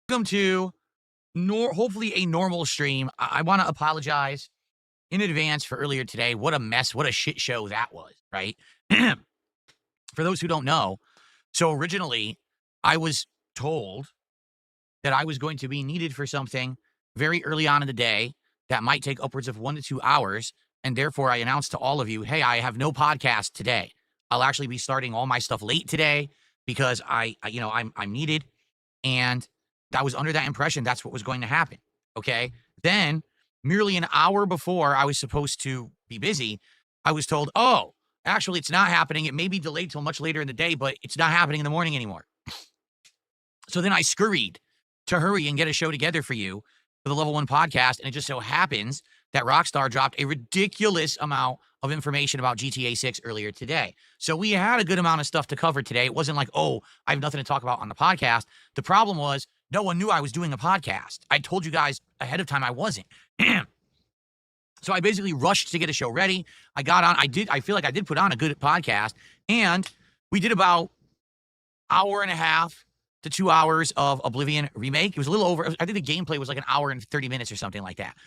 Welcome to hopefully a normal stream. I want to apologize in advance for earlier today. What a mess, what a shit show that was, right? For those who don't know, so originally I was told that I was going to be needed for something very early on in the day that might take upwards of 1 to 2 hours, and therefore I announced to all of you, hey, I have no podcast today. I'll actually be starting all my stuff late today because I'm needed, and I was under that impression that's what was going to happen. Okay. Then, merely an hour before I was supposed to be busy, I was told, oh, actually, it's not happening. It may be delayed till much later in the day, but it's not happening in the morning anymore. So then I scurried to hurry and get a show together for you for the Level 1 podcast. And it just so happens that Rockstar dropped a ridiculous amount of information about GTA 6 earlier today. So we had a good amount of stuff to cover today. It wasn't like, oh, I have nothing to talk about on the podcast. The problem was no one knew I was doing a podcast. I told you guys ahead of time I wasn't. So I basically rushed to get a show ready. I got on. I feel like I did put on a good podcast. And we did about hour and a half to 2 hours of Oblivion remake. It was a little over. I think the gameplay was like an hour and 30 minutes or something like that.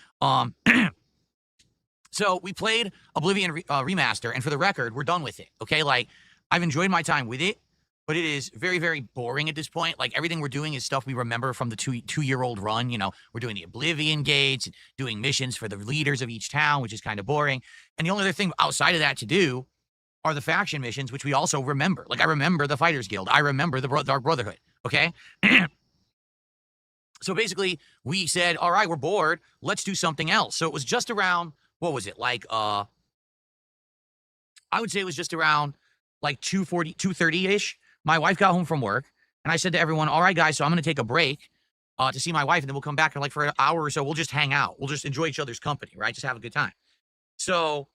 So we played Oblivion remaster, and for the record, we're done with it. Okay, like I've enjoyed my time with it, but it is very, very boring at this point. Like everything we're doing is stuff we remember from the two-year-old run. You know, we're doing the Oblivion gates, doing missions for the leaders of each town, which is kind of boring. And the only other thing outside of that to do are the faction missions, which we also remember. Like I remember the Fighters Guild. I remember the Dark Brotherhood. Okay. So basically, we said, all right, we're bored. Let's do something else. So it was just around, what was it? Like, I would say it was just around like 2:30-ish. My wife got home from work, and I said to everyone, all right, guys, so I'm going to take a break to see my wife, and then we'll come back and like for an hour or so, we'll just hang out. We'll just enjoy each other's company, right? Just have a good time. So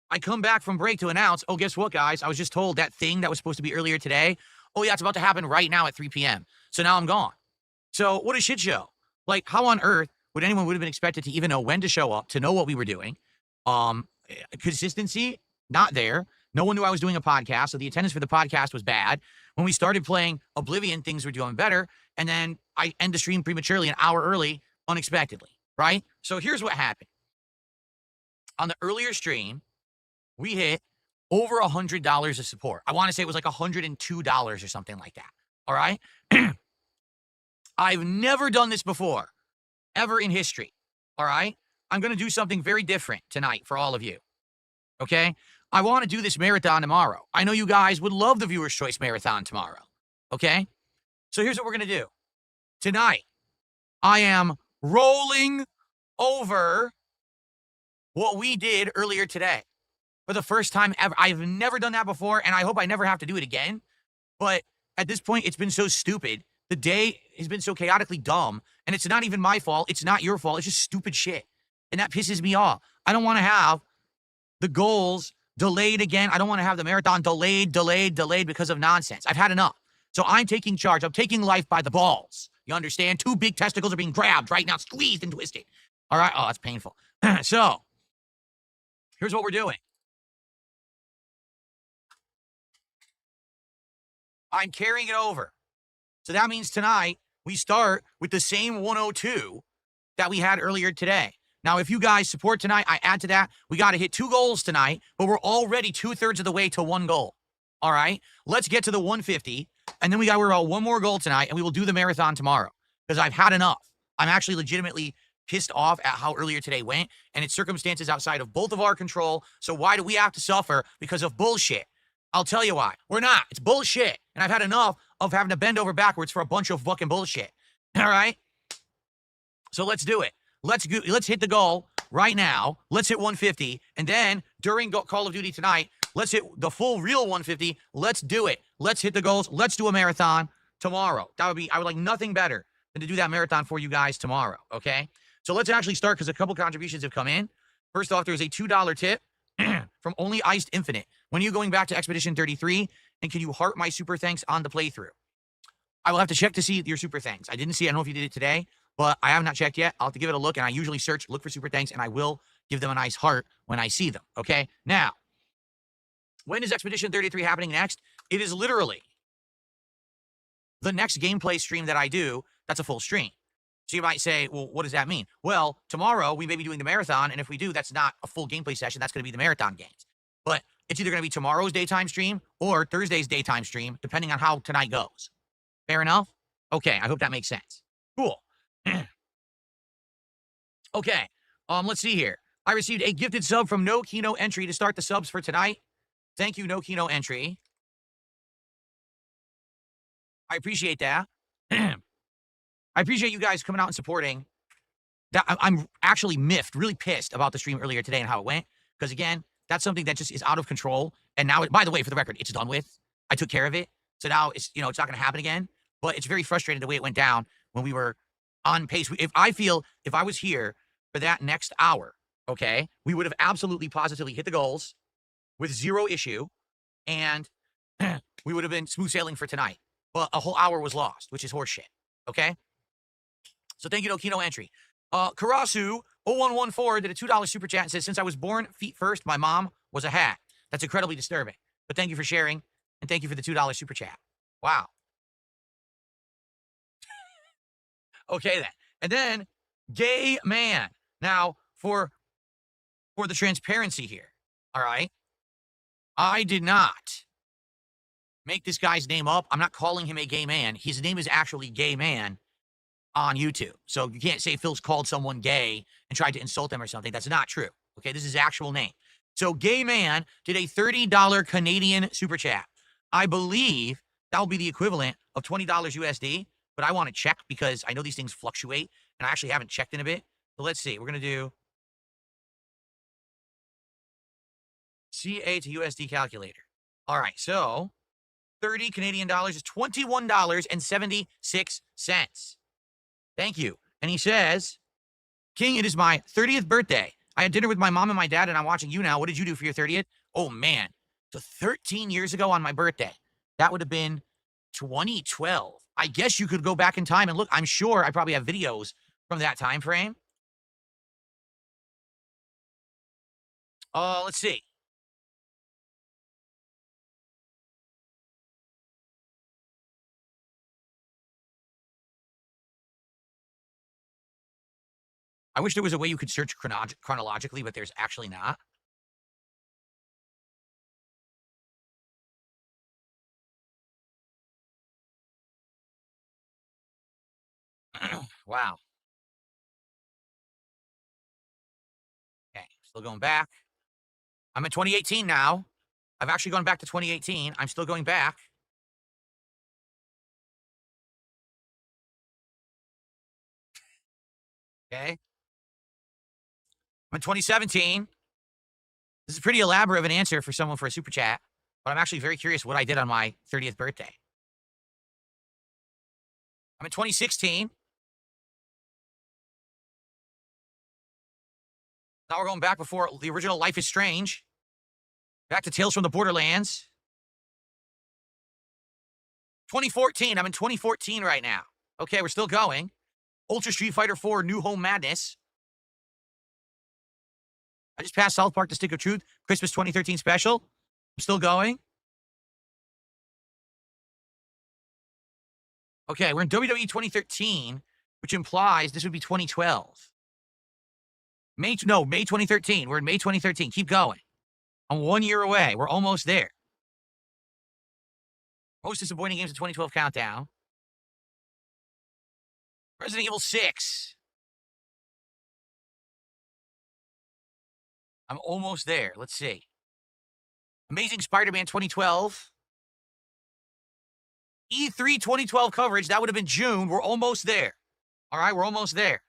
I come back from break to announce, oh, guess what, guys? I was just told that thing that was supposed to be earlier today, oh, yeah, it's about to happen right now at 3 p.m. So now I'm gone. So what a shit show. Like, how on earth would anyone would have been expected to even know when to show up, to know what we were doing? Consistency, not there. No one knew I was doing a podcast, so the attendance for the podcast was bad. When we started playing Oblivion, things were doing better, and then I end the stream prematurely an hour early, unexpectedly, right? So here's what happened. On the earlier stream, we hit over $100 of support. I want to say it was like $102 or something like that, all right? I've never done this before, ever in history, all right? I'm going to do something very different tonight for all of you, okay? I want to do this marathon tomorrow. I know you guys would love the Viewer's Choice Marathon tomorrow, okay? So here's what we're going to do. Tonight, I am rolling over what we did earlier today for the first time ever. I've never done that before, and I hope I never have to do it again. But at this point, it's been so stupid. The day has been so chaotically dumb, and it's not even my fault. It's not your fault. It's just stupid shit, and that pisses me off. I don't want to have the goals delayed again. I don't want to have the marathon delayed because of nonsense. I've had enough. So I'm taking charge. I'm taking life by the balls. You understand? 2 big testicles are being grabbed right now, squeezed and twisted. All right? Oh, that's painful. So here's what we're doing. I'm carrying it over. So that means tonight we start with the same 102 that we had earlier today. Now, if you guys support tonight, I add to that. We got to hit 2 goals tonight, but we're already 2/3 of the way to 1 goal. All right? Let's get to the 150, and then we got to worry about 1 more goal tonight, and we will do the marathon tomorrow because I've had enough. I'm actually legitimately pissed off at how earlier today went, and it's circumstances outside of both of our control. So why do we have to suffer because of bullshit? I'll tell you why. We're not. It's bullshit. And I've had enough of having to bend over backwards for a bunch of fucking bullshit. All right? So let's do it. Let's hit the goal right now. Let's hit 150. And then during Call of Duty tonight, let's hit the full real 150. Let's do it. Let's hit the goals. Let's do a marathon tomorrow. I would like nothing better than to do that marathon for you guys tomorrow. Okay? So let's actually start because a couple contributions have come in. First off, there's a $2 tip from Only Iced Infinite. When are you going back to Expedition 33? And can you heart my super thanks on the playthrough? I will have to check to see your super thanks. I didn't see. I don't know if you did it today, but I have not checked yet. I'll have to give it a look, and I usually look for super thanks, and I will give them a nice heart when I see them, okay? Now, when is Expedition 33 happening next? It is literally the next gameplay stream that I do that's a full stream. So you might say, well, what does that mean? Well, tomorrow we may be doing the marathon, and if we do, that's not a full gameplay session. That's going to be the marathon games. But it's either going to be tomorrow's daytime stream or Thursday's daytime stream, depending on how tonight goes. Fair enough? Okay, I hope that makes sense. Cool. Okay, let's see here. I received a gifted sub from No Kino Entry to start the subs for tonight. Thank you, No Kino Entry. I appreciate that. I appreciate you guys coming out and supporting. That I'm actually miffed, really pissed about the stream earlier today and how it went. Because again, that's something that just is out of control. And now, by the way, for the record, it's done with. I took care of it. So now it's, it's not going to happen again. But it's very frustrating the way it went down when we were on pace. If I was here for that next hour, okay, we would have absolutely positively hit the goals with zero issue. And we would have been smooth sailing for tonight. But a whole hour was lost, which is horseshit. Okay? So thank you, No Kino Entry. Karasu0114 did a $2 super chat and says, since I was born feet first, my mom was a hat. That's incredibly disturbing. But thank you for sharing, and thank you for the $2 super chat. Wow. Okay, then. And then, gay man. Now, for the transparency here, all right? I did not make this guy's name up. I'm not calling him a gay man. His name is actually Gay Man on YouTube. So you can't say Phil's called someone gay and tried to insult them or something. That's not true. Okay, this is his actual name. So Gay Man did a $30 Canadian super chat. I believe that will be the equivalent of $20 USD, but I want to check because I know these things fluctuate, and I actually haven't checked in a bit. So let's see. We're going to do CA to USD calculator. All right, so 30 Canadian dollars is $21.76. Thank you. And he says, King, it is my 30th birthday. I had dinner with my mom and my dad, and I'm watching you now. What did you do for your 30th? Oh, man. So 13 years ago on my birthday, that would have been 2012. I guess you could go back in time and look. I'm sure I probably have videos from that time frame. Let's see. I wish there was a way you could search chronologically, but there's actually not. Wow. Okay, still going back. I'm in 2018 now. I've actually gone back to 2018. I'm still going back. Okay. I'm in 2017. This is pretty elaborate of an answer for someone for a super chat, but I'm actually very curious what I did on my 30th birthday. I'm in 2016. Now we're going back before the original Life is Strange. Back to Tales from the Borderlands. 2014. I'm in 2014 right now. Okay, we're still going. Ultra Street Fighter 4 New Home Madness. I just passed South Park The Stick of Truth, Christmas 2013 special. I'm still going. Okay, we're in WWE 2013, which implies this would be 2012. May 2013. We're in May 2013. Keep going. I'm 1 year away. We're almost there. Most disappointing games of 2012 countdown. Resident Evil 6. I'm almost there. Let's see. Amazing Spider-Man 2012. E3 2012 coverage. That would have been June. We're almost there. All right, we're almost there.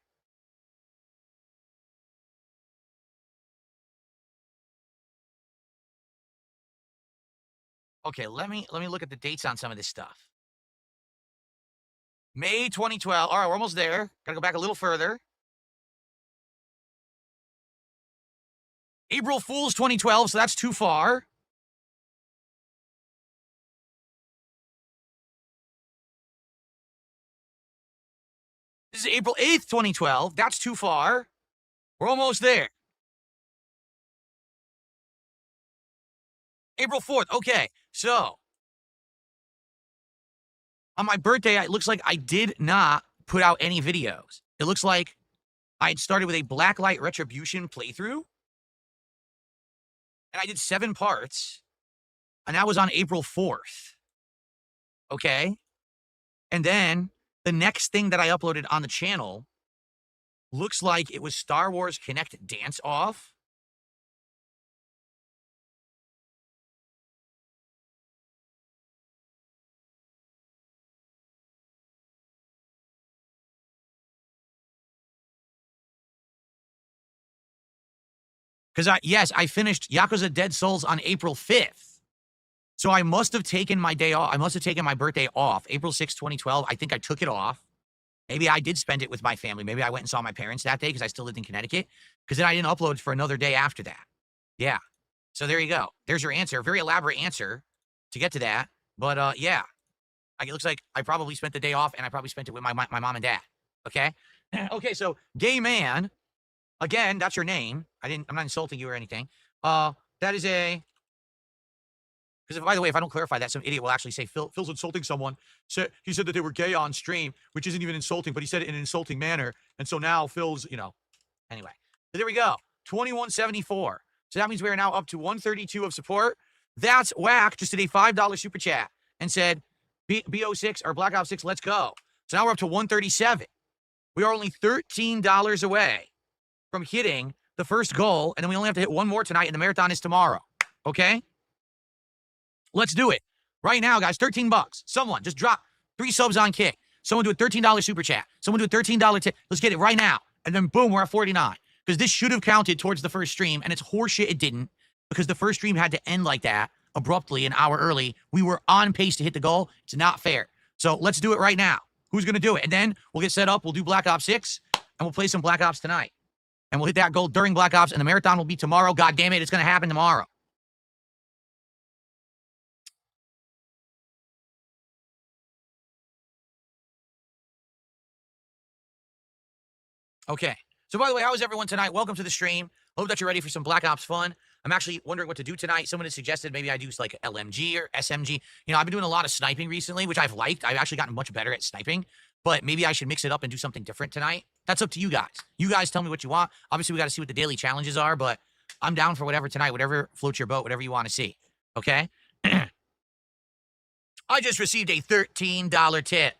Okay, let me look at the dates on some of this stuff. May 2012. All right, we're almost there. Gotta go back a little further. April Fool's 2012, so that's too far. This is April 8th, 2012. That's too far. We're almost there. April 4th. Okay, so on my birthday, it looks like I did not put out any videos. It looks like I had started with a Blacklight Retribution playthrough, and I did 7 parts, and that was on April 4th. Okay? And then the next thing that I uploaded on the channel looks like it was Star Wars Kinect Dance Off. Because I finished Yakuza Dead Souls on April 5th. So I must have taken my day off. I must have taken my birthday off. April 6th, 2012. I think I took it off. Maybe I did spend it with my family. Maybe I went and saw my parents that day because I still lived in Connecticut. Because then I didn't upload for another day after that. Yeah. So there you go. There's your answer. Very elaborate answer to get to that. But yeah. It looks like I probably spent the day off and I probably spent it with my mom and dad. Okay? Okay, so gay man. Again, that's your name. I'm not insulting you or anything. That is a... Because, by the way, if I don't clarify that, some idiot will actually say, Phil's insulting someone. So he said that they were gay on stream, which isn't even insulting, but he said it in an insulting manner. And so now Phil's, Anyway, so there we go. 2174. So that means we are now up to 132 of support. That's whack. Just did a $5 super chat and said, BO6 or Black Ops 6, let's go. So now we're up to 137. We are only $13 away from hitting the first goal, and then we only have to hit one more tonight, and the marathon is tomorrow. Okay? Let's do it. Right now, guys, $13. Someone just drop 3 subs on Kick. Someone do a $13 super chat. Someone do a $13 tip. Let's get it right now. And then boom, we're at 49. Because this should have counted towards the first stream, and it's horseshit it didn't, because the first stream had to end like that, abruptly, an hour early. We were on pace to hit the goal. It's not fair. So let's do it right now. Who's going to do it? And then we'll get set up. We'll do Black Ops 6, and we'll play some Black Ops tonight. And we'll hit that goal during Black Ops, and the marathon will be tomorrow. God damn it, it's going to happen tomorrow. Okay. So, by the way, how is everyone tonight? Welcome to the stream. Hope that you're ready for some Black Ops fun. I'm actually wondering what to do tonight. Someone has suggested maybe I do like LMG or SMG. I've been doing a lot of sniping recently, which I've liked. I've actually gotten much better at sniping. But maybe I should mix it up and do something different tonight. That's up to you guys. You guys tell me what you want. Obviously, we got to see what the daily challenges are, but I'm down for whatever tonight, whatever floats your boat, whatever you want to see. Okay? I just received a $13 tip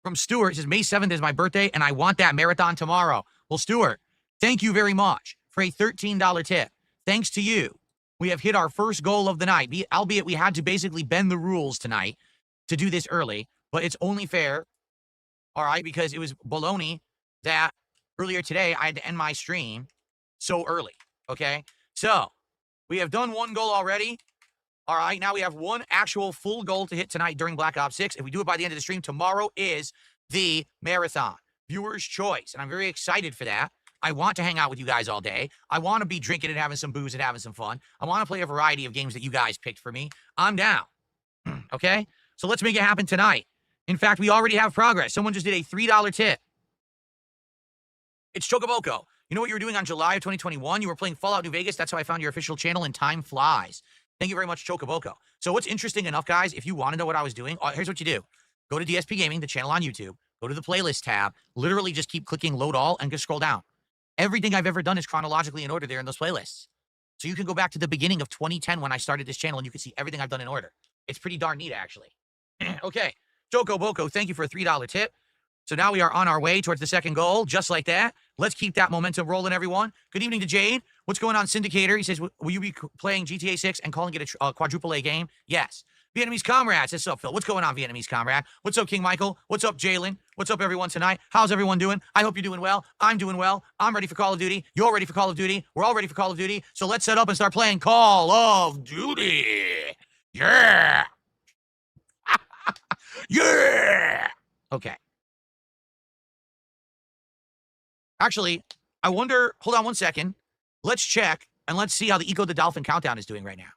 from Stuart. It says, May 7th is my birthday, and I want that marathon tomorrow. Well, Stuart, thank you very much for a $13 tip. Thanks to you, we have hit our first goal of the night, albeit we had to basically bend the rules tonight to do this early, but it's only fair, all right, because it was baloney that earlier today I had to end my stream so early, okay? So, we have done one goal already. All right, now we have one actual full goal to hit tonight during Black Ops 6. If we do it by the end of the stream, tomorrow is the marathon. Viewer's choice, and I'm very excited for that. I want to hang out with you guys all day. I want to be drinking and having some booze and having some fun. I want to play a variety of games that you guys picked for me. I'm down, okay? So let's make it happen tonight. In fact, we already have progress. Someone just did a $3 tip. It's Chocoboko. You know what you were doing on July of 2021? You were playing Fallout New Vegas. That's how I found your official channel, and time flies. Thank you very much, Chocoboko. So what's interesting enough, guys, if you want to know what I was doing, here's what you do. Go to DSP Gaming, the channel on YouTube. Go to the playlist tab. Literally just keep clicking load all and just scroll down. Everything I've ever done is chronologically in order there in those playlists. So you can go back to the beginning of 2010 when I started this channel, and you can see everything I've done in order. It's pretty darn neat, actually. Okay. Chocoboko, thank you for a $3 tip. So now we are on our way towards the second goal, just like that. Let's keep that momentum rolling, everyone. Good evening to Jade. What's going on, Syndicator? He says, will you be playing GTA 6 and calling it a quadruple A game? Yes. Vietnamese Comrade says, what's up, Phil? What's going on, Vietnamese Comrade? What's up, King Michael? What's up, Jalen? What's up, everyone, tonight? How's everyone doing? I hope you're doing well. I'm doing well. I'm ready for Call of Duty. You're ready for Call of Duty. We're all ready for Call of Duty. So let's set up and start playing Call of Duty. Yeah. Yeah. Okay. Actually, I wonder, hold on one second. Let's check, and let's see how the Eco the Dolphin countdown is doing right now.